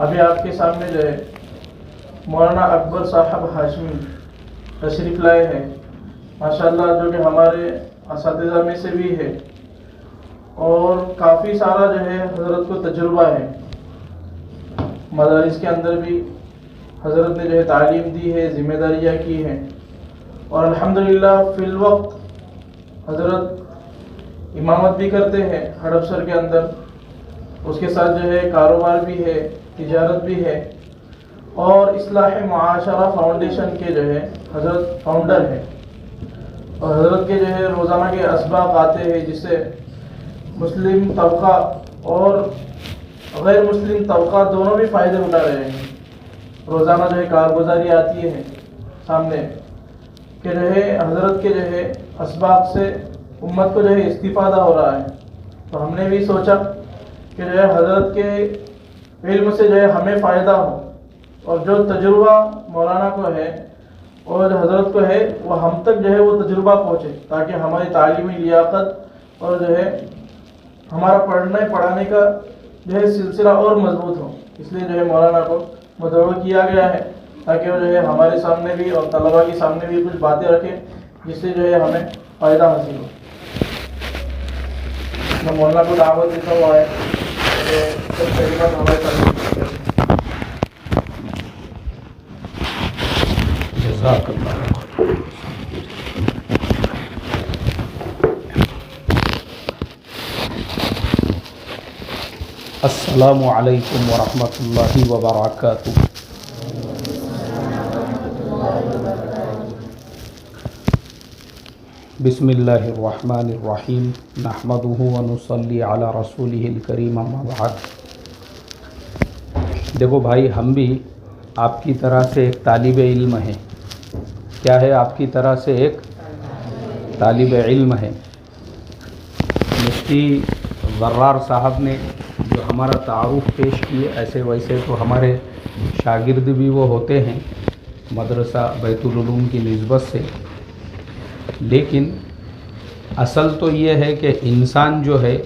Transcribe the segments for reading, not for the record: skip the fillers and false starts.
ابھی آپ کے سامنے جو ہے مولانا اکبر صاحب ہاشمی تشریف لائے ہیں ماشاءاللہ، جو کہ ہمارے اساتذہ میں سے بھی ہے اور کافی سارا جو ہے حضرت کو تجربہ ہے، مدارس کے اندر بھی حضرت نے جو ہے تعلیم دی ہے، ذمہ داریاں کی ہیں، اور الحمدللہ فی الوقت حضرت امامت بھی کرتے ہیں ہڑپسر کے اندر، اس کے ساتھ جو ہے کاروبار بھی ہے، تجارت بھی ہے، اور اصلاح معاشرہ فاؤنڈیشن کے جو ہے حضرت فاؤنڈر ہے، اور حضرت کے جو ہے روزانہ کے اسباق آتے ہیں جس سے مسلم طبقہ اور غیر مسلم طبقہ دونوں بھی فائدے اٹھا رہے ہیں۔ روزانہ جو ہے کارگزاری آتی ہے سامنے کہ جو ہے حضرت کے جو ہے اسباق سے امت کو جو ہے استفادہ ہو رہا ہے، تو ہم نے بھی سوچا کہ جو ہے حضرت کے علم سے جو ہے ہمیں فائدہ ہو، اور جو تجربہ مولانا کو ہے اور جو حضرت کو ہے وہ ہم تک جو ہے وہ تجربہ پہنچے، تاکہ ہماری تعلیمی لیاقت اور جو ہے ہمارا پڑھانے کا جو ہے سلسلہ اور مضبوط ہو۔ اس لیے جو ہے مولانا کو مدعو کیا گیا ہے تاکہ وہ جو ہے ہمارے سامنے بھی اور طلباء کے سامنے بھی کچھ باتیں رکھیں جس سے جو ہے ہمیں فائدہ حاصل ہو۔ میں مولانا کو دعوت دیتا ہوا ہے کہ سب پہلی بات ہمارے سامنے۔ جزاک اللہ۔ السلام علیکم ورحمۃ اللہ وبرکاتہ۔ بسم اللہ الرحمن الرحیم، نحمدہ ونصلی علی رسولہ الکریم، اما بعد۔ دیکھو بھائی، ہم بھی آپ کی طرح سے ایک طالب علم ہیں۔ کیا ہے؟ آپ کی طرح سے ایک طالب علم ہے۔ مفتی ضرار صاحب نے جو ہمارا تعارف پیش کیے، ایسے ویسے تو ہمارے شاگرد بھی وہ ہوتے ہیں مدرسہ بیت العلوم کی نسبت سے، لیکن اصل تو یہ ہے کہ انسان جو ہے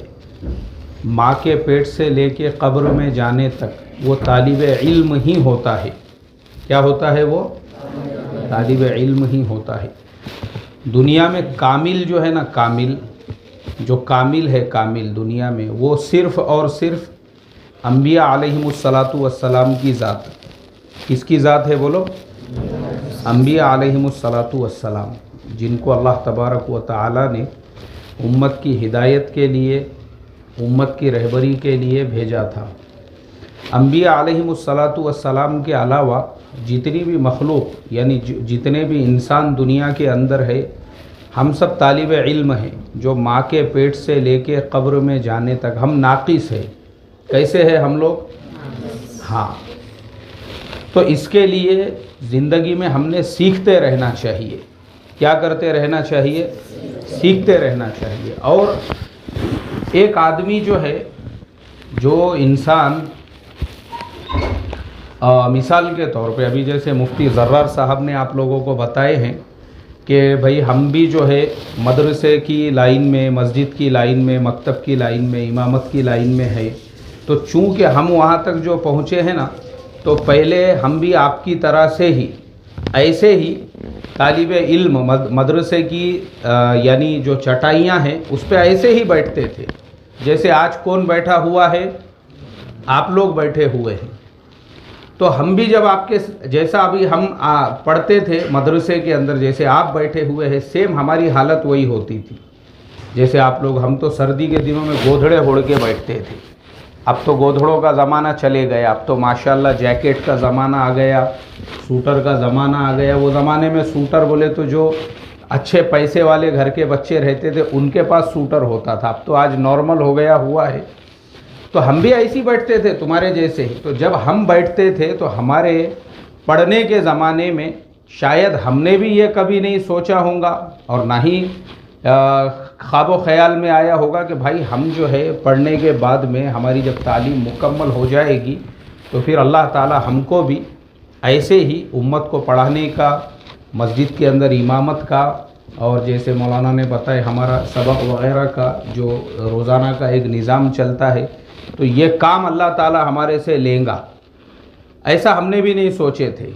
ماں کے پیٹ سے لے کے قبر میں جانے تک وہ طالب علم ہی ہوتا ہے۔ کیا ہوتا ہے؟ وہ طالب علم ہی ہوتا ہے۔ دنیا میں کامل جو ہے نا، جو کامل ہے دنیا میں، وہ صرف اور صرف انبیاء علیہم الصلاۃ کی ذات۔ کس کی ذات ہے بولو؟ انبیاء علیہم الصلاۃ، جن کو اللہ تبارک و تعالی نے امت کی ہدایت کے لیے، امت کی رہبری کے لیے بھیجا تھا۔ انبیاء علیہم الصلاۃ کے علاوہ جتنی بھی مخلوق، یعنی جتنے بھی انسان دنیا کے اندر ہے، ہم سب طالب علم ہیں، جو ماں کے پیٹ سے لے کے قبر میں جانے تک ہم ناقص ہیں۔ کیسے ہیں ہم لوگ؟ ہاں، تو اس کے لیے زندگی میں ہم نے سیکھتے رہنا چاہیے۔ کیا کرتے رہنا چاہیے؟ سیکھتے رہنا چاہیے۔ اور ایک آدمی جو ہے، جو انسان مثال کے طور پہ ابھی جیسے مفتی ضرار صاحب نے آپ لوگوں کو بتائے ہیں کہ بھائی ہم بھی جو ہے مدرسے کی لائن میں، مسجد کی لائن میں، مکتب کی لائن میں، امامت کی لائن میں ہے، تو چونکہ ہم وہاں تک جو پہنچے ہیں نا، تو پہلے ہم بھی آپ کی طرح سے ہی ایسے ہی طالب علم مدرسے کی یعنی جو چٹائیاں ہیں اس پہ ایسے ہی بیٹھتے تھے جیسے آج کون بیٹھا ہوا ہے؟ آپ لوگ بیٹھے ہوئے ہیں۔ تو ہم بھی جب آپ کے جیسا ابھی ہم پڑھتے تھے مدرسے کے اندر، جیسے آپ بیٹھے ہوئے ہیں، سیم ہماری حالت وہی ہوتی تھی۔ جیسے آپ لوگ، ہم تو سردی کے دنوں میں گودھڑے اوڑھ کے بیٹھتے تھے، اب تو گودھڑوں کا زمانہ چلے گیا، اب تو ماشاءاللہ جیکٹ کا زمانہ آ گیا، سوٹر کا زمانہ آ گیا۔ وہ زمانے میں سوٹر بولے تو جو اچھے پیسے والے گھر کے بچے رہتے تھے ان کے پاس سوٹر ہوتا تھا، اب تو آج نارمل ہو گیا ہوا ہے۔ تو ہم بھی ایسی بیٹھتے تھے تمہارے جیسے ہی۔ تو جب ہم بیٹھتے تھے تو ہمارے پڑھنے کے زمانے میں شاید ہم نے بھی یہ کبھی نہیں سوچا ہوگا، اور نہ ہی خواب و خیال میں آیا ہوگا کہ بھائی ہم جو ہے پڑھنے کے بعد میں ہماری جب تعلیم مکمل ہو جائے گی تو پھر اللہ تعالی ہم کو بھی ایسے ہی امت کو پڑھانے کا، مسجد کے اندر امامت کا، اور جیسے مولانا نے بتایا ہمارا سبق وغیرہ کا جو روزانہ کا ایک نظام چلتا ہے، تو یہ کام اللہ تعالی ہمارے سے لیں گا۔ ایسا ہم نے بھی نہیں سوچے تھے،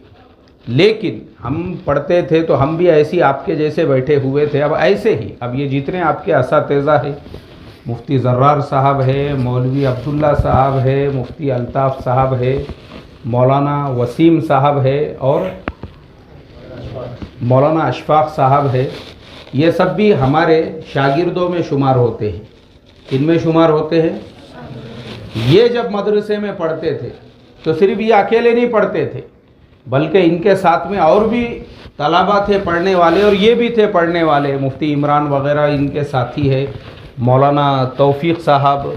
لیکن ہم پڑھتے تھے تو ہم بھی ایسی آپ کے جیسے بیٹھے ہوئے تھے۔ اب ایسے ہی اب یہ جتنے آپ کے اساتذہ ہیں، مفتی زرار صاحب ہے، مولوی عبداللہ صاحب ہے، مفتی الطاف صاحب ہے، مولانا وسیم صاحب ہے اور مولانا اشفاق صاحب ہے، یہ سب بھی ہمارے شاگردوں میں شمار ہوتے ہیں۔ ان میں شمار ہوتے ہیں۔ یہ جب مدرسے میں پڑھتے تھے تو صرف یہ اکیلے نہیں پڑھتے تھے، بلکہ ان کے ساتھ میں اور بھی طلباء تھے پڑھنے والے، اور یہ بھی تھے پڑھنے والے۔ مفتی عمران وغیرہ ان کے ساتھی ہے، مولانا توفیق صاحب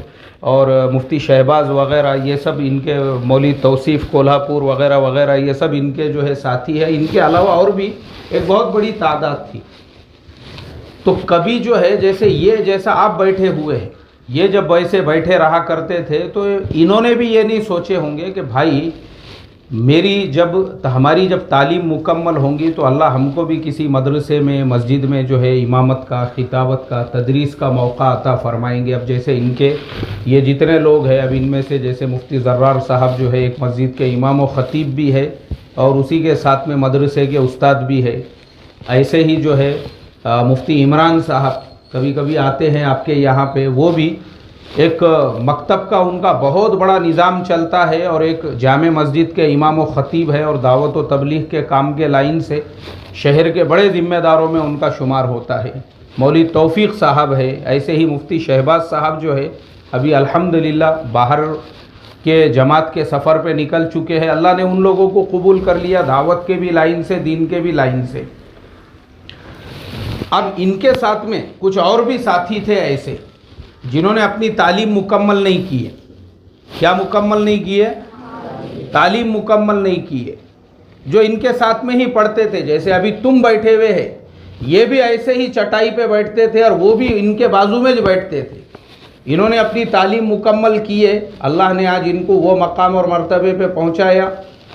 اور مفتی شہباز وغیرہ، یہ سب ان کے، مولوی توصیف کولہاپور وغیرہ وغیرہ، یہ سب ان کے جو ہے ساتھی ہے۔ ان کے علاوہ اور بھی ایک بہت بڑی تعداد تھی۔ تو کبھی جو ہے جیسے یہ جیسا آپ بیٹھے ہوئے ہیں، یہ جب ویسے بیٹھے رہا کرتے تھے تو انہوں نے بھی یہ نہیں سوچے ہوں گے کہ بھائی ہماری جب تعلیم مکمل ہوں گی تو اللہ ہم کو بھی کسی مدرسے میں، مسجد میں جو ہے امامت کا، خطابت کا، تدریس کا موقع عطا فرمائیں گے۔ اب جیسے ان کے یہ جتنے لوگ ہیں، اب ان میں سے جیسے مفتی زرار صاحب جو ہے ایک مسجد کے امام و خطیب بھی ہے اور اسی کے ساتھ میں مدرسے کے استاد بھی ہے، ایسے ہی جو ہے مفتی عمران صاحب کبھی کبھی آتے ہیں آپ کے یہاں پہ، وہ بھی ایک مکتب کا ان کا بہت بڑا نظام چلتا ہے اور ایک جامع مسجد کے امام و خطیب ہے، اور دعوت و تبلیغ کے کام کے لائن سے شہر کے بڑے ذمہ داروں میں ان کا شمار ہوتا ہے۔ مولوی توفیق صاحب ہے، ایسے ہی مفتی شہباز صاحب جو ہے ابھی الحمدللہ باہر کے جماعت کے سفر پہ نکل چکے ہیں۔ اللہ نے ان لوگوں کو قبول کر لیا، دعوت کے بھی لائن سے، دین کے بھی لائن سے۔ اب ان کے ساتھ میں کچھ اور بھی ساتھی تھے ایسے جنہوں نے اپنی تعلیم مکمل نہیں کی ہے۔ کیا مکمل نہیں کی ہے؟ تعلیم مکمل نہیں کی ہے، جو ان کے ساتھ میں ہی پڑھتے تھے۔ جیسے ابھی تم بیٹھے ہوئے ہیں، یہ بھی ایسے ہی چٹائی پہ بیٹھتے تھے اور وہ بھی ان کے بازو میں جو بیٹھتے تھے۔ انہوں نے اپنی تعلیم مکمل کی ہے، اللہ نے آج ان کو وہ مقام اور مرتبے پہ پہنچایا۔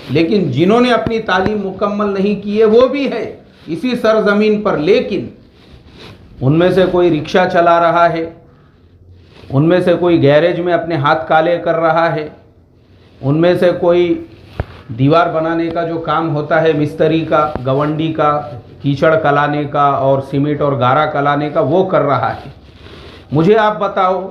لیکن جنہوں نے اپنی تعلیم مکمل نہیں کی ہے وہ بھی ہے اسی سرزمین پر، لیکن ان میں سے کوئی رکشہ چلا رہا ہے، ان میں سے کوئی گیریج میں اپنے ہاتھ کالے کر رہا ہے، ان میں سے کوئی دیوار بنانے کا جو کام ہوتا ہے مستری کا، گونڈی کا، کیچڑ کلانے کا اور سیمنٹ اور گارا کلانے کا، وہ کر رہا ہے۔ مجھے آپ بتاؤ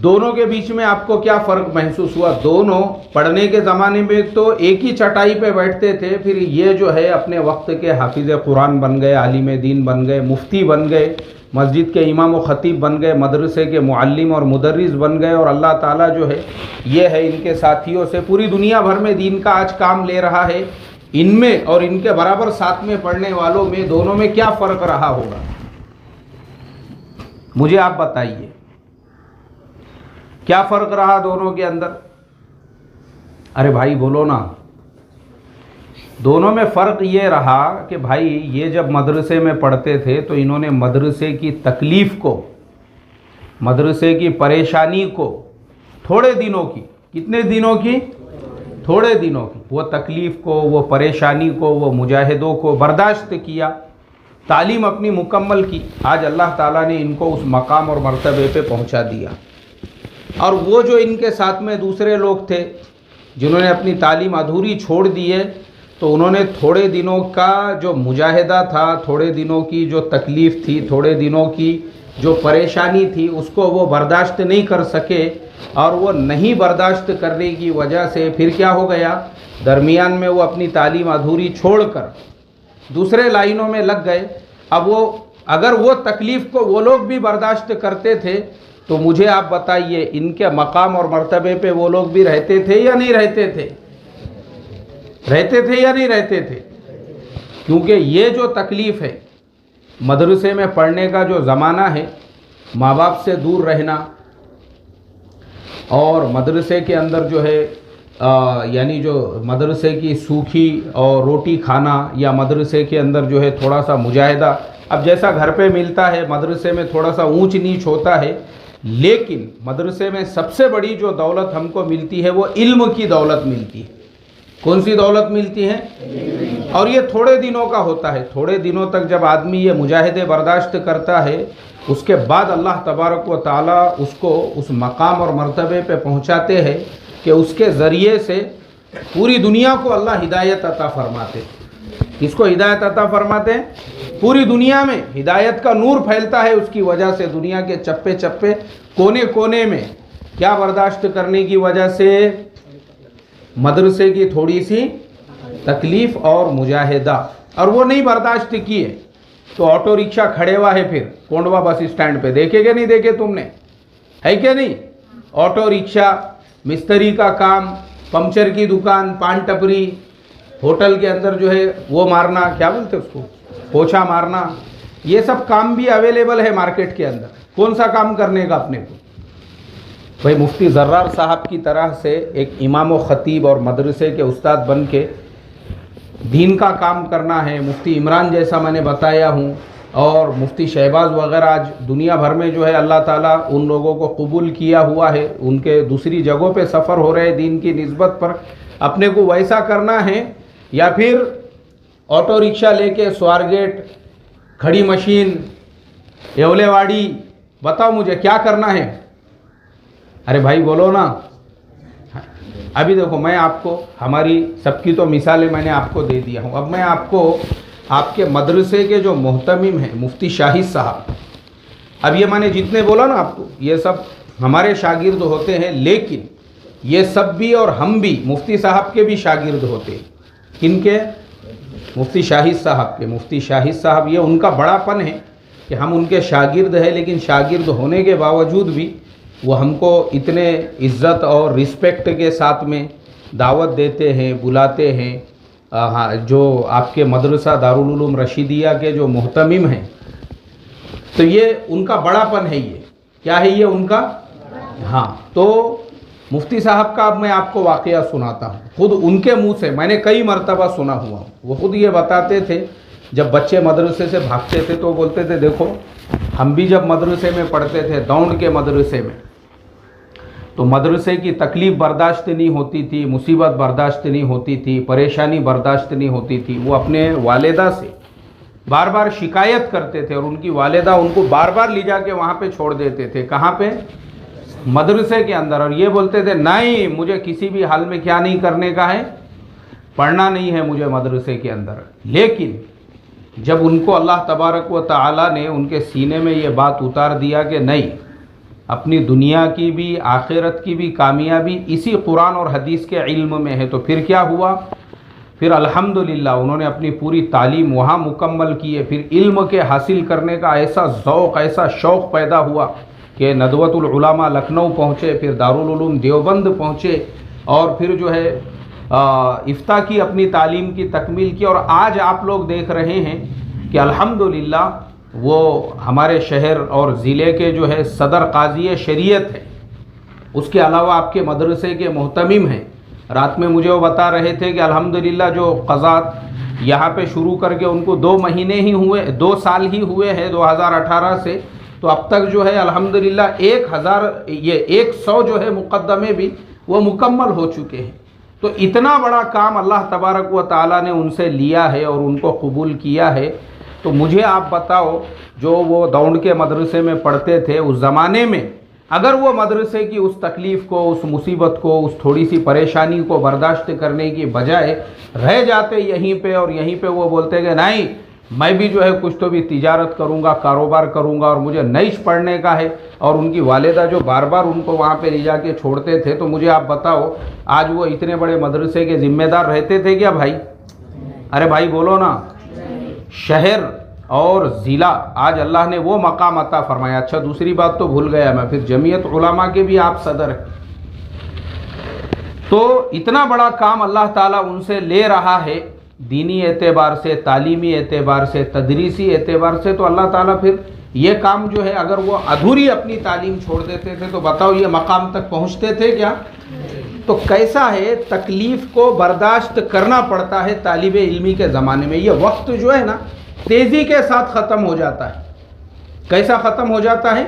دونوں کے بیچ میں آپ کو کیا فرق محسوس ہوا؟ دونوں پڑھنے کے زمانے میں تو ایک ہی چٹائی پہ بیٹھتے تھے، پھر یہ جو ہے اپنے وقت کے حافظ قرآن بن گئے، عالم دین بن گئے، مفتی بن گئے، مسجد کے امام و خطیب بن گئے، مدرسے کے معلم اور مدرس بن گئے، اور اللہ تعالیٰ جو ہے یہ ہے ان کے ساتھیوں سے پوری دنیا بھر میں دین کا آج کام لے رہا ہے۔ ان میں اور ان کے برابر ساتھ میں پڑھنے والوں میں دونوں میں کیا فرق رہا ہوگا؟ مجھے آپ بتائیے کیا فرق رہا دونوں کے اندر؟ ارے بھائی بولو نا۔ دونوں میں فرق یہ رہا کہ بھائی یہ جب مدرسے میں پڑھتے تھے تو انہوں نے مدرسے کی تکلیف کو، مدرسے کی پریشانی کو تھوڑے دنوں کی، کتنے دنوں کی؟ تھوڑے دنوں کی، وہ تکلیف کو، وہ پریشانی کو، وہ مجاہدوں کو برداشت کیا، تعلیم اپنی مکمل کی۔ آج اللہ تعالیٰ نے ان کو اس مقام اور مرتبے پہ پہنچا دیا۔ اور وہ جو ان کے ساتھ میں دوسرے لوگ تھے جنہوں نے اپنی تعلیم ادھوری چھوڑ دی ہے، تو انہوں نے تھوڑے دنوں کا جو مجاہدہ تھا، تھوڑے دنوں کی جو تکلیف تھی، تھوڑے دنوں کی جو پریشانی تھی، اس کو وہ برداشت نہیں کر سکے، اور وہ نہیں برداشت کرنے کی وجہ سے پھر کیا ہو گیا، درمیان میں وہ اپنی تعلیم ادھوری چھوڑ کر دوسرے لائنوں میں لگ گئے۔ اب وہ اگر وہ تکلیف کو وہ لوگ بھی برداشت کرتے تھے تو مجھے آپ بتائیے ان کے مقام اور مرتبے پہ وہ لوگ بھی رہتے تھے یا نہیں رہتے تھے؟ رہتے تھے یا نہیں رہتے تھے؟ کیونکہ یہ جو تکلیف ہے مدرسے میں پڑھنے کا جو زمانہ ہے، ماں باپ سے دور رہنا اور مدرسے کے اندر جو ہے یعنی جو مدرسے کی سوکھی اور روٹی کھانا، یا مدرسے کے اندر جو ہے تھوڑا سا مجاہدہ، اب جیسا گھر پہ ملتا ہے مدرسے میں تھوڑا سا اونچ نیچ ہوتا ہے، لیکن مدرسے میں سب سے بڑی جو دولت ہم کو ملتی ہے وہ علم کی دولت ملتی ہے۔ کون سی دولت ملتی ہے؟ اور یہ تھوڑے دنوں کا ہوتا ہے۔ تھوڑے دنوں تک جب آدمی یہ مجاہدے برداشت کرتا ہے، اس کے بعد اللہ تبارک و تعالیٰ اس کو اس مقام اور مرتبے پہ پہنچاتے ہیں کہ اس کے ذریعے سے पूरी दुनिया को अल्लाह हिदायत अता फरमाते। किसको हिदायत अता फरमाते हैं? पूरी दुनिया में हिदायत का नूर फैलता है, उसकी वजह से दुनिया के चप्पे चप्पे कोने कोने में क्या बर्दाश्त करने की वजह से? मदरसे की थोड़ी सी तकलीफ़ और मुजाहिदा, और वो नहीं बर्दाश्त किए तो ऑटो रिक्शा खड़े हुआ है फिर कोंडवा बस स्टैंड पे, देखे कि नहीं देखे तुमने? है क्या नहीं? ऑटो रिक्शा, मिस्त्री का काम, पंचर की दुकान, पान टपरी, होटल के अंदर जो है वो मारना, क्या बोलते उसको, पोछा मारना, ये सब काम भी अवेलेबल है मार्केट के अंदर। कौन सा काम करने का अपने को? भाई मुफ्ती ज़र्रार साहब की तरह से एक इमाम व ख़तीब और मदरसे के उस्ताद बन के दीन का काम करना है। मुफ्ती इमरान जैसा मैंने बताया हूँ, और मुफ्ती शहबाज वग़ैरह आज दुनिया भर में जो है अल्लाह ताला उन लोगों को कबूल किया हुआ है, उनके दूसरी जगहों पे सफ़र हो रहे दीन की निस्बत पर। अपने को वैसा करना है या फिर ऑटो रिक्शा लेके स्वारगेट, खड़ी मशीन, येवलेवाड़ी, बताओ मुझे क्या करना है? अरे भाई बोलो ना। अभी देखो मैं आपको, हमारी सबकी तो मिसालें मैंने आपको दे दिया हूँ, अब मैं आपको आपके मदरसे के जो मोहतमिम हैं मुफ्ती शाहिद साहब, अब ये मैंने जितने बोला ना आपको, ये सब हमारे शागिर्द होते हैं, लेकिन ये सब भी और हम भी मुफ्ती साहब के भी शागिर्द होते हैं। किनके? मुफ्ती शाहिद साहब के। मुफ्ती शाहिद साहब, ये उनका बड़ापन है कि हम उनके शागिर्द हैं, लेकिन शागिर्द होने के बावजूद भी वो हमको इतने इज़्ज़त और रिस्पेक्ट के साथ में दावत देते हैं, बुलाते हैं। हाँ, जो आपके मदरसा दारुल उलूम रशीदिया के जो मोहतमिम हैं, तो ये उनका बड़ापन है। ये क्या है? ये उनका, हाँ। तो मुफ्ती साहब का अब मैं आपको वाक़या सुनाता हूँ, खुद उनके मुंह से, मैंने कई मरतबा सुना हुआ हूँ। वो खुद ये बताते थे, जब बच्चे मदरसे से भागते थे तो बोलते थे, देखो हम भी जब मदरसे में पढ़ते थे, दौड़ के मदरसे में, तो मदरसे की तकलीफ़ बर्दाश्त नहीं होती थी, मुसीबत बर्दाश्त नहीं होती थी, परेशानी बर्दाश्त नहीं होती थी। वो अपने वालिदा से बार बार शिकायत करते थे और उनकी वालिदा उनको बार बार ले जाके वहाँ पे छोड़ देते थे। कहाँ पे? मदरसे के अंदर। और ये बोलते थे, नहीं मुझे किसी भी हाल में क्या नहीं करने का है, पढ़ना नहीं है मुझे मदरसे के अंदर। लेकिन जब उनको अल्लाह तबारक व तआला ने उनके सीने में ये बात उतार दिया कि नहीं, अपनी दुनिया की भी आखिरत की भी कामयाबी इसी कुरान और हदीस के इल्म में है, तो फिर क्या हुआ? फिर अल्हम्दुलिल्लाह उन्होंने अपनी पूरी तालीम वहाँ मुकम्मल की है। फिर इल्म के हासिल करने का ऐसा ज़ौक़, ऐसा शौक़ पैदा हुआ कि नदवतुल उलमा लखनऊ पहुँचे, फिर दारुल उलूम देवबंद पहुँचे, और फिर जो है इफ्ता की अपनी तालीम की तकमील की। और आज आप लोग देख रहे हैं कि अल्हम्दुलिल्लाह वो हमारे शहर और ज़िले के जो है सदर काज़ी शरीयत है। उसके अलावा आपके मदरसे के मोहतमिम हैं। रात में मुझे वो बता रहे थे कि अल्हम्दुलिल्लाह जो क़ज़ात यहाँ पे शुरू करके उनको 2 महीने ही हुए, 2 साल ही हुए हैं 2018 से, तो अब तक जो है अल्हम्दुलिल्लाह 100 जो है मुक़द्दमे भी वो मुकम्मल हो चुके हैं। तो इतना बड़ा काम अल्लाह तबारक व तआला ने उनसे लिया है और उनको कबूल किया है। तो मुझे आप बताओ, जो वो दौड़ के मदरसे में पढ़ते थे उस ज़माने में, अगर वो मदरसे की उस तकलीफ़ को, उस मुसीबत को, उस थोड़ी सी परेशानी को बर्दाश्त करने की बजाय रह जाते यहीं पे, और यहीं पे वो बोलते कि नहीं मैं भी जो है कुछ तो भी तिजारत करूँगा, कारोबार करूँगा, और मुझे नईश पढ़ने का है, और उनकी वालिदा जो बार बार उनको वहाँ पे ले जाके छोड़ते थे, तो मुझे आप बताओ आज वो इतने बड़े मदरसे के ज़िम्मेदार रहते थे क्या भाई? अरे भाई बोलो ना। शहर और ज़िला आज अल्लाह ने वो मकाम अता फरमाया। अच्छा दूसरी बात तो भूल गया मैं, फिर जमीयत उलमा के भी आप सदर हैं, तो इतना बड़ा काम अल्लाह ताला उनसे ले रहा है, दीनी एतबार से, तालीमी एतबार से, तदरीसी एतबार से। तो अल्लाह ताला फिर ये काम जो है, अगर वो अधूरी अपनी तालीम छोड़ देते थे तो बताओ ये मकाम तक पहुँचते थे क्या? तो कैसा है, तकलीफ़ को बर्दाश्त करना पड़ता है तालिब इल्मी के ज़माने में। ये वक्त जो है ना तेज़ी के साथ ख़त्म हो जाता है। कैसा ख़त्म हो जाता है?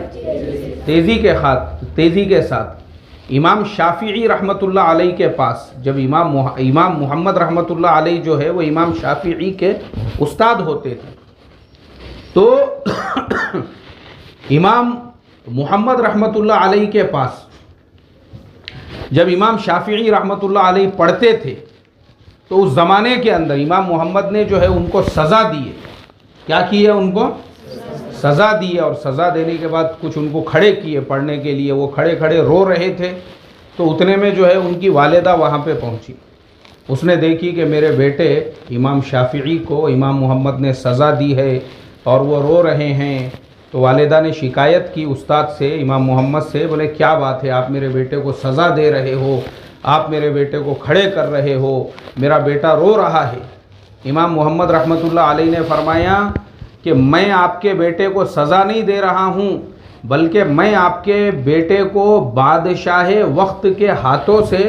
तेज़ी के साथ। इमाम शाफ़िई रहमतुल्लाह अलैह के पास जब इमाम मुहम्मद रहमतुल्लाह अलैह जो है वो इमाम शाफ़िई के उस्ताद होते थे, तो इमाम मुहम्मद रहमतुल्लाह अलैह के पास جب امام شافعی رحمۃ اللہ علیہ پڑھتے تھے تو اس زمانے کے اندر امام محمد نے جو ہے ان کو سزا دی ہے. کیا کی ہے؟ ان کو سزا دی ہے. اور سزا دینے کے بعد کچھ ان کو کھڑے کیے پڑھنے کے لیے. وہ کھڑے کھڑے رو رہے تھے تو اتنے میں جو ہے ان کی والدہ وہاں پہ پہنچی. اس نے دیکھی کہ میرے بیٹے امام شافعی کو امام محمد نے سزا دی ہے اور وہ رو رہے ہیں. تو والدہ نے شکایت کی استاد سے، امام محمد سے، بولے کیا بات ہے، آپ میرے بیٹے کو سزا دے رہے ہو، آپ میرے بیٹے کو کھڑے کر رہے ہو، میرا بیٹا رو رہا ہے. امام محمد رحمۃ اللہ علیہ نے فرمایا کہ میں آپ کے بیٹے کو سزا نہیں دے رہا ہوں، بلکہ میں آپ کے بیٹے کو بادشاہ وقت کے ہاتھوں سے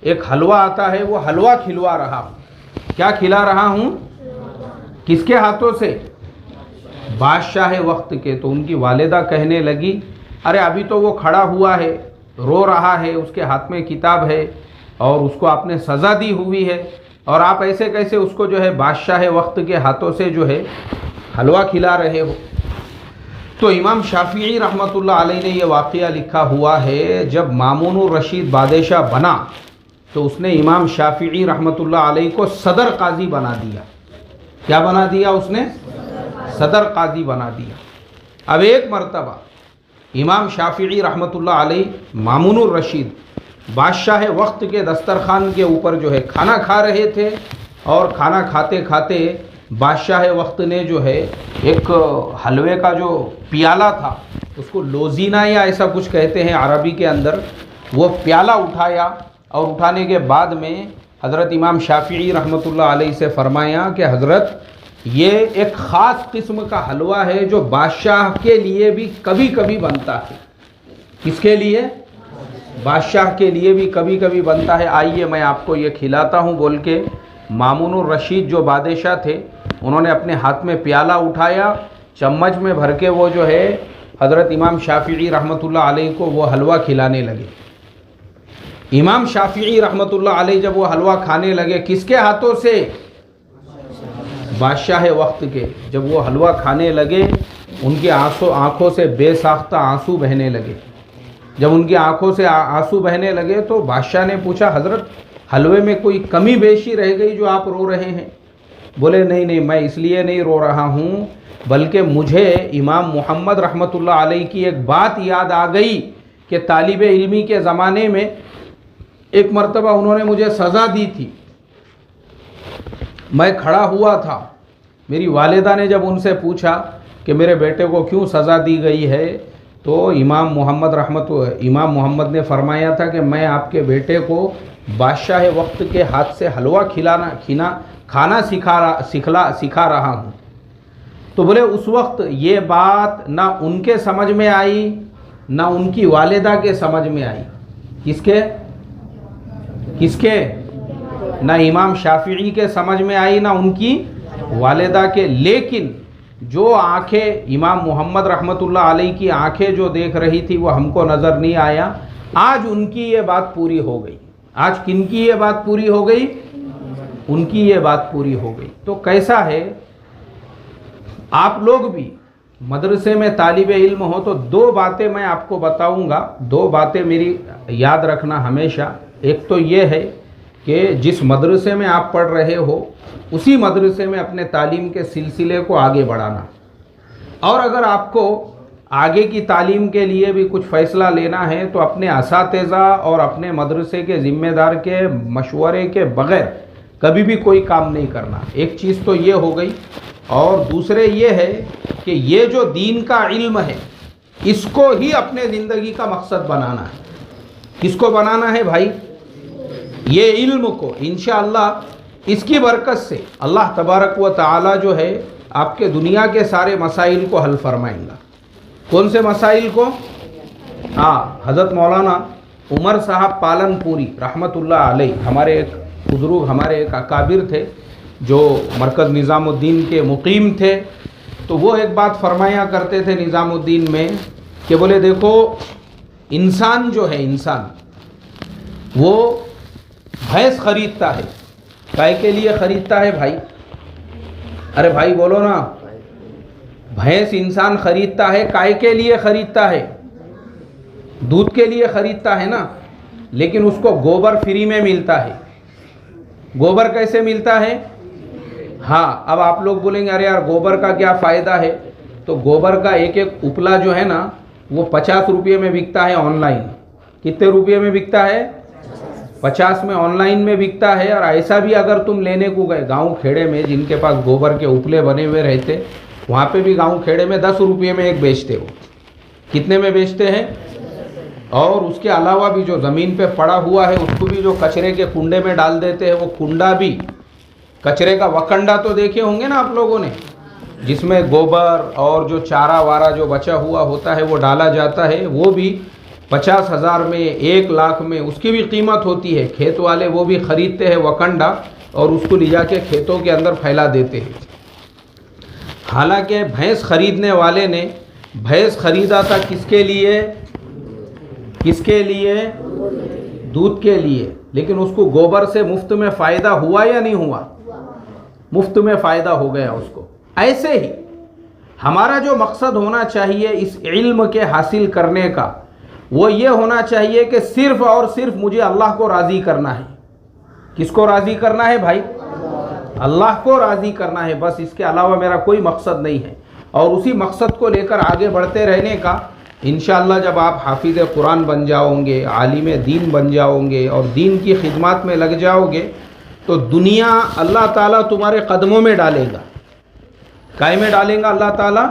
ایک حلوہ آتا ہے وہ حلوہ کھلوا رہا ہوں. کیا کھلا رہا ہوں؟ کس کے ہاتھوں سے؟ بادشاہ وقت کے. تو ان کی والدہ کہنے لگی ارے ابھی تو وہ کھڑا ہوا ہے، رو رہا ہے، اس کے ہاتھ میں کتاب ہے اور اس کو آپ نے سزا دی ہوئی ہے، اور آپ ایسے کیسے اس کو جو ہے بادشاہ وقت کے ہاتھوں سے جو ہے حلوہ کھلا رہے ہو. تو امام شافعی رحمۃ اللہ علیہ نے یہ واقعہ لکھا ہوا ہے. جب مامون الرشید بادشاہ بنا تو اس نے امام شافعی رحمۃ اللہ علیہ کو صدر قاضی بنا دیا. کیا بنا دیا اس نے؟ صدر قاضی بنا دیا. اب ایک مرتبہ امام شافعی رحمۃ اللہ علیہ مامون الرشید بادشاہ وقت کے دسترخوان کے اوپر جو ہے کھانا کھا رہے تھے، اور کھانا کھاتے کھاتے بادشاہ وقت نے جو ہے ایک حلوے کا جو پیالہ تھا، اس کو لوزینہ یا ایسا کچھ کہتے ہیں عربی کے اندر، وہ پیالہ اٹھایا، اور اٹھانے کے بعد میں حضرت امام شافعی رحمۃ اللہ علیہ سے فرمایا کہ حضرت یہ ایک خاص قسم کا حلوہ ہے جو بادشاہ کے لیے بھی کبھی کبھی بنتا ہے. کس کے لیے؟ بادشاہ کے لیے بھی کبھی کبھی بنتا ہے، آئیے میں آپ کو یہ کھلاتا ہوں بول کے مامون الرشید جو بادشاہ تھے انہوں نے اپنے ہاتھ میں پیالہ اٹھایا، چمچ میں بھر کے وہ جو ہے حضرت امام شافعی رحمۃ اللہ علیہ کو وہ حلوہ کھلانے لگے. امام شافعی رحمۃ اللہ علیہ جب وہ حلوہ کھانے لگے کس کے ہاتھوں سے؟ بادشاہ وقت کے. جب وہ حلوہ کھانے لگے ان کی آنکھوں سے بے ساختہ آنسو بہنے لگے. جب ان کی آنکھوں سے آنسو بہنے لگے تو بادشاہ نے پوچھا حضرت حلوے میں کوئی کمی بیشی رہ گئی جو آپ رو رہے ہیں؟ بولے نہیں میں اس لیے نہیں رو رہا ہوں، بلکہ مجھے امام محمد رحمۃ اللہ علیہ کی ایک بات یاد آ گئی کہ طالب علمی کے زمانے میں ایک مرتبہ انہوں نے مجھے سزا دی تھی. میں کھڑا ہوا تھا، میری والدہ نے جب ان سے پوچھا کہ میرے بیٹے کو کیوں سزا دی گئی ہے تو امام محمد نے فرمایا تھا کہ میں آپ کے بیٹے کو بادشاہ وقت کے ہاتھ سے حلوہ کھانا سکھا رہا ہوں. تو بولے اس وقت یہ بات نہ ان کے سمجھ میں آئی نہ ان کی والدہ کے سمجھ میں آئی. کس کے؟ نہ امام شافعی کے سمجھ میں آئی نہ ان کی والدہ کے. لیکن جو آنکھیں امام محمد رحمۃ اللہ علیہ کی آنکھیں جو دیکھ رہی تھی وہ ہم کو نظر نہیں آیا. آج ان کی یہ بات پوری ہو گئی. آج کن کی یہ بات پوری ہو گئی؟ ان کی یہ بات پوری ہو گئی. تو کیسا ہے، آپ لوگ بھی مدرسے میں طالب علم ہو تو دو باتیں میں آپ کو بتاؤں گا، دو باتیں میری یاد رکھنا ہمیشہ. ایک تو یہ ہے کہ جس مدرسے میں آپ پڑھ رہے ہو اسی مدرسے میں اپنے تعلیم کے سلسلے کو آگے بڑھانا، اور اگر آپ کو آگے کی تعلیم کے لیے بھی کچھ فیصلہ لینا ہے تو اپنے اساتذہ اور اپنے مدرسے کے ذمہ دار کے مشورے کے بغیر کبھی بھی کوئی کام نہیں کرنا. ایک چیز تو یہ ہو گئی. اور دوسرے یہ ہے کہ یہ جو دین کا علم ہے اس کو ہی اپنے زندگی کا مقصد بنانا ہے. کس کو بنانا ہے بھائی؟ یہ علم کو. انشاءاللہ اس کی برکت سے اللہ تبارک و تعالی جو ہے آپ کے دنیا کے سارے مسائل کو حل فرمائیں گا. کون سے مسائل کو؟ حضرت مولانا عمر صاحب پالن پوری رحمۃ اللہ علیہ ہمارے ایک بزرگ، ہمارے ایک اکابر تھے جو مرکز نظام الدین کے مقیم تھے. تو وہ ایک بات فرمایا کرتے تھے نظام الدین میں کہ بولے دیکھو انسان جو ہے، انسان وہ بھینس خریدتا ہے. کائے کے لیے خریدتا ہے بھائی؟ ارے بھائی بولو نا. بھینس انسان خریدتا ہے کائے کے لیے خریدتا ہے؟ دودھ کے لیے خریدتا ہے نا. लेकिन उसको गोबर फ्री में मिलता है। गोबर कैसे मिलता है? हाँ, अब आप लोग बोलेंगे अरे यार गोबर का क्या फ़ायदा है? तो गोबर का एक एक उपला जो है ना वो 50 रुपये में बिकता है ऑनलाइन। कितने रुपये में बिकता है? 50 में ऑनलाइन में बिकता है। और ऐसा भी अगर तुम लेने को गए गांव खेड़े में, जिनके पास गोबर के उपले बने हुए रहते, वहाँ पे भी गांव खेड़े में 10 रुपये में एक बेचते हो। कितने में बेचते हैं? और उसके अलावा भी जो ज़मीन पे पड़ा हुआ है उसको भी जो कचरे के कुंडे में डाल देते हैं, वो कुंडा भी कचरे का वकंडा तो देखे होंगे ना आप लोगों ने, जिसमें गोबर और जो चारा वारा जो बचा हुआ होता है वो डाला जाता है, वो भी 50,000 में, 1 लाख में उसकी भी कीमत होती है। खेत वाले वो भी ख़रीदते हैं वकंडा और उसको ले जाके खेतों के अंदर फैला देते हैं। हालांकि भैंस खरीदने वाले ने भैंस खरीदा था किसके लिए? किसके लिए? दूध के लिए। लेकिन उसको गोबर से मुफ्त में फ़ायदा हुआ या नहीं हुआ? मुफ्त में फ़ायदा हो गया उसको। ऐसे ही हमारा जो मकसद होना चाहिए इस इल्म के हासिल करने का, वो ये होना चाहिए कि सिर्फ़ और सिर्फ मुझे अल्लाह को राज़ी करना है। किसको राज़ी करना है भाई? अल्लाह को राज़ी करना है, बस। इसके अलावा मेरा कोई मकसद नहीं है। और उसी मकसद को लेकर आगे बढ़ते रहने का इंशाअल्लाह जब आप हाफिज़ कुरान बन जाओगे, आलिम दीन बन जाओगे और दीन की खिदमत में लग जाओगे, तो दुनिया अल्लाह ताला तुम्हारे कदमों में डालेगा। काय में डालेगा? अल्लाह ताला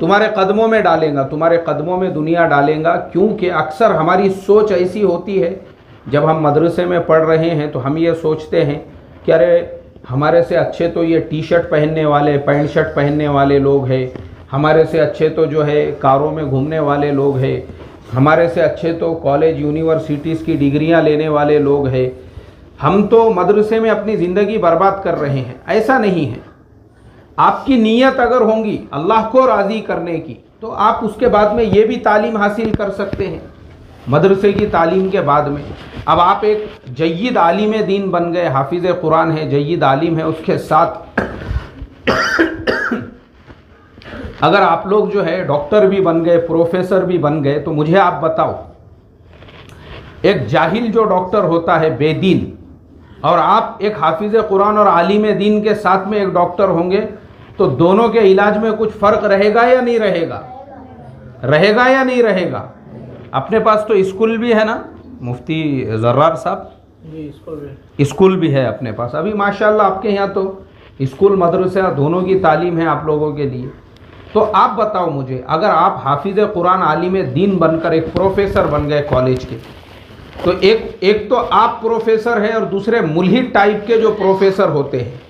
तुम्हारे कदमों में डालेगा, तुम्हारे कदमों में दुनिया डालेगा। क्योंकि अक्सर हमारी सोच ऐसी होती है, जब हम मदरसे में पढ़ रहे हैं तो हम ये सोचते हैं कि अरे हमारे से अच्छे तो ये टी शर्ट पहनने वाले, पैंट शर्ट पहनने वाले लोग हैं, हमारे से अच्छे तो जो है कारों में घूमने वाले लोग हैं, हमारे से अच्छे तो कॉलेज यूनिवर्सिटीज़ की डिग्रियां लेने वाले लोग हैं, हम तो मदरसे में अपनी ज़िंदगी बर्बाद कर रहे हैं। ऐसा नहीं है। आपकी नीयत अगर होंगी अल्लाह को राज़ी करने की, तो आप उसके बाद में ये भी तालीम हासिल कर सकते हैं मदरसे की तालीम के बाद में। अब आप एक जय्यद आलिम दीन बन गए, हाफिज़ कुरान है, जय्यद आलिम है, उसके साथ अगर आप लोग जो है डॉक्टर भी बन गए, प्रोफेसर भी बन गए, तो मुझे आप बताओ, एक जाहिल जो डॉक्टर होता है बेदीन, और आप एक हाफिज़ कुरान और आलिम दीन के साथ में एक डॉक्टर होंगे, तो दोनों के इलाज में कुछ फ़र्क रहेगा या नहीं रहेगा? रहेगा या नहीं रहेगा? अपने पास तो स्कूल भी है ना मुफ्ती ज़र्रार साहब? स्कूल भी है अपने पास। अभी माशाल्लाह आपके यहाँ तो स्कूल मदरसा दोनों की तालीम है आप लोगों के लिए। तो आप बताओ मुझे, अगर आप हाफिज़ कुरान आलिम दीन बनकर एक प्रोफेसर बन गए कॉलेज के, तो एक तो आप प्रोफेसर है और दूसरे मुल्हिद टाइप के जो प्रोफेसर होते हैं।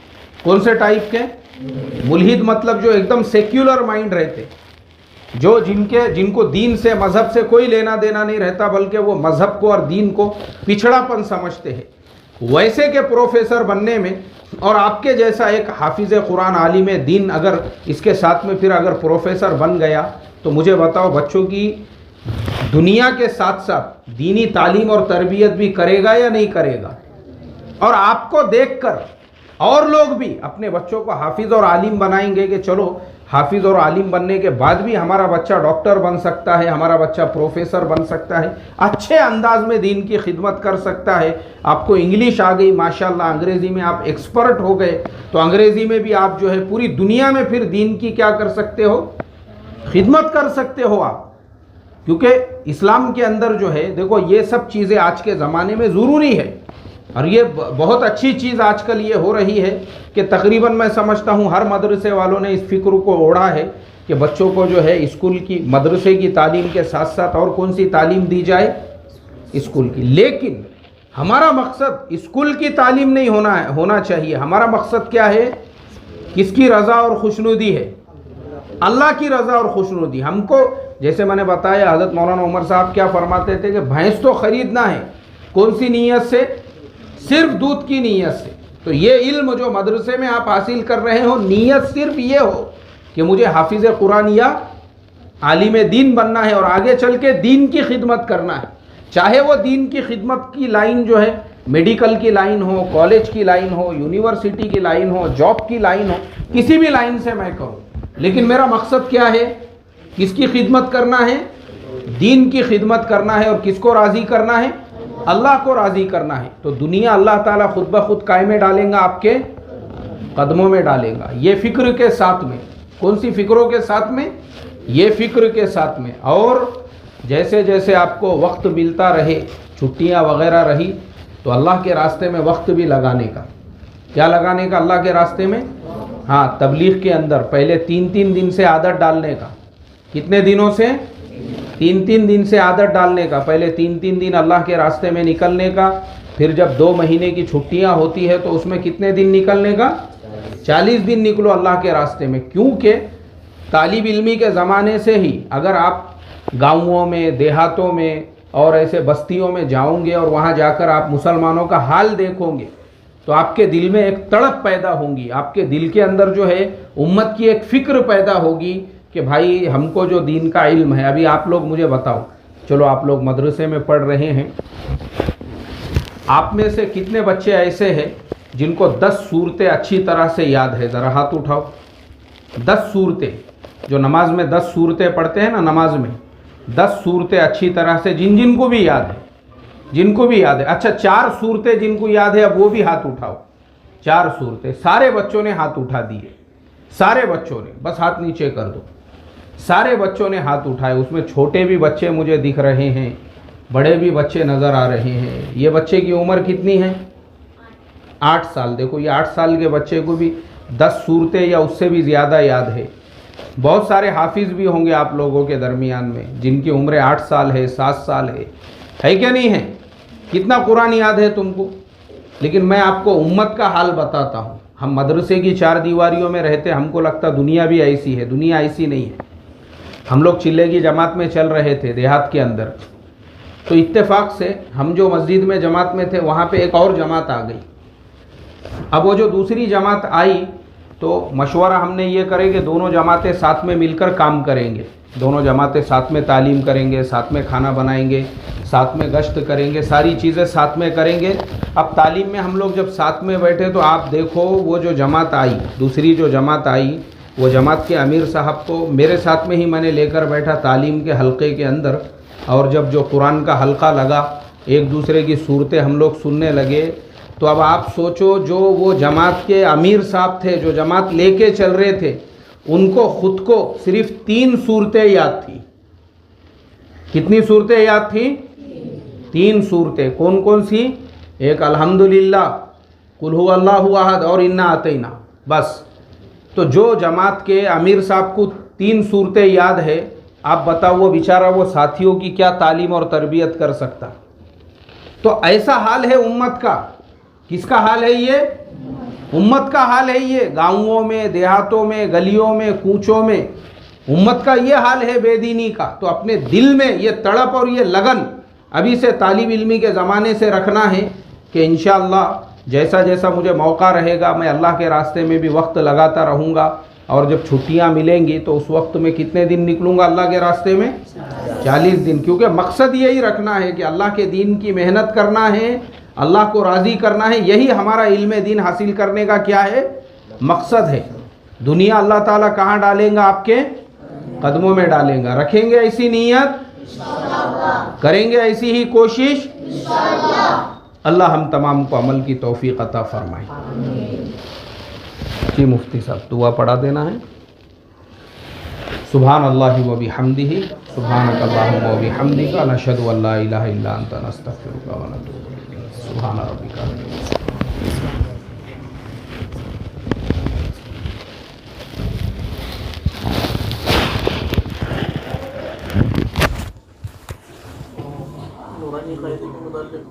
कौन से टाइप के? मुल्हिद मतलब जो एकदम सेक्युलर माइंड रहते, जो जिनको दीन से, मज़हब से कोई लेना देना नहीं रहता, बल्कि वो मज़हब को और दीन को पिछड़ापन समझते हैं। वैसे के प्रोफेसर बनने में और आपके जैसा एक हाफिज़ कुरान आलिम दीन अगर इसके साथ में फिर अगर प्रोफेसर बन गया, तो मुझे बताओ बच्चों की दुनिया के साथ साथ दीनी तालीम और तरबियत भी करेगा या नहीं करेगा? और आपको देखकर और लोग भी अपने बच्चों को हाफिज़ और आलिम बनाएंगे कि चलो हाफिज़ और आलिम बनने के बाद भी हमारा बच्चा डॉक्टर बन सकता है, हमारा बच्चा प्रोफेसर बन सकता है, अच्छे अंदाज में दीन की खिदमत कर सकता है। आपको इंग्लिश आ गई माशाल्लाह, अंग्रेज़ी में आप एक्सपर्ट हो गए, तो अंग्रेज़ी में भी आप जो है पूरी दुनिया में फिर दीन की क्या कर सकते हो? खिदमत कर सकते हो आप। क्योंकि इस्लाम के अंदर जो है देखो, ये सब चीज़ें आज के ज़माने में ज़रूरी है। और ये बहुत अच्छी चीज़ आजकल ये हो रही है कि तकरीबन मैं समझता हूँ हर मदरसे वालों ने इस फ़िक्र को ओढ़ा है कि बच्चों को जो है स्कूल की, मदरसे की तालीम के साथ साथ और कौन सी तालीम दी जाए? स्कूल की। लेकिन हमारा मकसद स्कूल की तालीम नहीं होना चाहिए। हमारा मकसद क्या है? किसकी रज़ा और खुशनुदी है? अल्लाह की रज़ा और खुशनुदी। हमको, जैसे मैंने बताया, हज़रत मौलाना उमर साहब क्या फरमाते थे कि भैंस तो ख़रीदना है, कौन सी नीयत से? सिर्फ दूध की नीयत से। तो ये इल्म जो मदरसे में आप हासिल कर रहे हो, नीयत सिर्फ ये हो कि मुझे हाफिज़ कुरान या आलिम दीन बनना है और आगे चल के दीन की खिदमत करना है। चाहे वो दीन की खिदमत की लाइन जो है मेडिकल की लाइन हो, कॉलेज की लाइन हो, यूनिवर्सिटी की लाइन हो, जॉब की लाइन हो, किसी भी लाइन से मैं करूँ, लेकिन मेरा मकसद क्या है? किसकी खिदमत करना है? दीन की खिदमत करना है। और किसको राज़ी करना है? अल्लाह को राज़ी करना है, तो दुनिया अल्लाह ताला खुद ब खुद काय में डालेगा, आपके कदमों में डालेगा। ये फ़िक्र के साथ में, कौन सी फ़िक्रों के साथ में? ये फ़िक्र के साथ में। और जैसे जैसे आपको वक्त मिलता रहे, छुट्टियां वगैरह रही, तो अल्लाह के रास्ते में वक्त भी लगाने का। क्या लगाने का अल्लाह के रास्ते में? हाँ, तबलीग के अंदर पहले 3-3 दिन से आदत डालने का। कितने दिनों से? 3-3 दिन से आदत डालने का। पहले 3-3 दिन अल्लाह के रास्ते में निकलने का। फिर जब 2 महीने की छुट्टियां होती है तो उसमें कितने दिन निकलने का? 40 दिन निकलो अल्लाह के रास्ते में। क्योंकि तालिब इल्मी के ज़माने से ही अगर आप गाँवों में, देहातों में और ऐसे बस्तियों में जाओगे और वहाँ जाकर आप मुसलमानों का हाल देखोगे, तो आपके दिल में एक तड़प पैदा होगी। आपके दिल के अंदर जो है उम्मत की एक फ़िक्र पैदा होगी कि भाई हमको जो दीन का इल्म है। अभी आप लोग मुझे बताओ, चलो आप लोग मदरसे में पढ़ रहे हैं, आप में से कितने बच्चे ऐसे हैं जिनको 10 सूरतें अच्छी तरह से याद है? ज़रा हाथ उठाओ। 10 सूरतें, जो नमाज में 10 सूरतें पढ़ते हैं ना, नमाज में 10 सूरतें अच्छी तरह से जिनको भी याद है, जिनको भी याद है। अच्छा, 4 सूरतें जिनको याद है, अब वो भी हाथ उठाओ। 4 सूरतें सारे बच्चों ने हाथ उठा दिए, सारे बच्चों ने, बस हाथ नीचे कर दो। सारे बच्चों ने हाथ उठाए। उसमें छोटे भी बच्चे मुझे दिख रहे हैं, बड़े भी बच्चे नज़र आ रहे हैं। ये बच्चे की उम्र कितनी है? 8 साल। देखो, ये 8 साल के बच्चे को भी 10 सूरतें या उससे भी ज़्यादा याद है। बहुत सारे हाफिज़ भी होंगे आप लोगों के दरमियान में जिनकी उम्र 8 साल है, 7 साल है क्या नहीं है? कितना कुरान याद है तुमको? लेकिन मैं आपको उम्मत का हाल बताता हूँ। हम मदरसे की 4 दीवारियों में रहते, हमको लगता दुनिया भी ऐसी है। दुनिया ऐसी नहीं है। हम लोग चिल्ले की जमात में चल रहे थे देहात के अंदर, तो इत्तेफाक से हम जो मस्जिद में जमात में थे वहाँ पे एक और जमात आ गई। अब वो जो दूसरी जमात आई तो मशवरा हमने ये करे कि दोनों जमातें साथ में मिलकर काम करेंगे, दोनों जमातें साथ में तालीम करेंगे, साथ में खाना बनाएंगे, साथ में गश्त करेंगे, सारी चीज़ें साथ में करेंगे। अब तालीम में हम लोग जब साथ में बैठे तो आप देखो वो जो जमात आई, दूसरी जो जमात आई, वो जमात के अमीर साहब को मेरे साथ में ही मैंने लेकर बैठा तालीम के हलक़े के अंदर। और जब जो कुरान का हल्का लगा, एक दूसरे की सूरतें हम लोग सुनने लगे, तो अब आप सोचो जो वो जमात के अमीर साहब थे, जो जमात लेके चल रहे थे, उनको ख़ुद को सिर्फ 3 सूरतें याद थी। कितनी सूरतें याद थी? 3 सूरतें। कौन कौन सी? एक अल्हम्दुलिल्लाह, कुल हु अल्लाहु अहद और इन्ना अतैना, बस। तो जो जमात के अमीर साहब को 3 सूरतें याद है, आप बताओ वो बेचारा वो साथियों की क्या तालीम और तरबियत कर सकता? तो ऐसा हाल है उम्मत का। किसका हाल है ये? उम्मत का हाल है ये। गाँवों में, देहातों में, गलियों में, कूचों में उम्मत का ये हाल है बेदीनी का। तो अपने दिल में ये तड़प और ये लगन अभी से तालिब इल्मी के ज़माने से रखना है कि इंशाअल्लाह जैसा जैसा मुझे मौका रहेगा मैं अल्लाह के रास्ते में भी वक्त लगाता रहूँगा। और जब छुट्टियाँ मिलेंगी तो उस वक्त में कितने दिन निकलूँगा अल्लाह के रास्ते में? 40 दिन। क्योंकि मकसद यही रखना है कि अल्लाह के दीन की मेहनत करना है, अल्लाह को राज़ी करना है। यही हमारा इल्म दीन हासिल करने का क्या है? मकसद है। दुनिया अल्लाह ताला कहाँ डालेगा? आपके कदमों में डालेगा। रखेंगे ऐसी नीयत, करेंगे ऐसी ही कोशिश, अल्लाह हम तमाम को अमल की तौफीक अता फरमाए। जी मुफ्ती साहब दुआ पढ़ा देना है। सुभान अल्लाहि व बिहम्दिही, सुभानक अल्लाहुम्मा व बिहम्दिका, नशहदु अल्ला इलाहा इल्ला अंता, नस्तगफिरुका व नतूबु इलैक। सुभान रब्बिका। नूरानी क़ायदे के मुताल्लिक़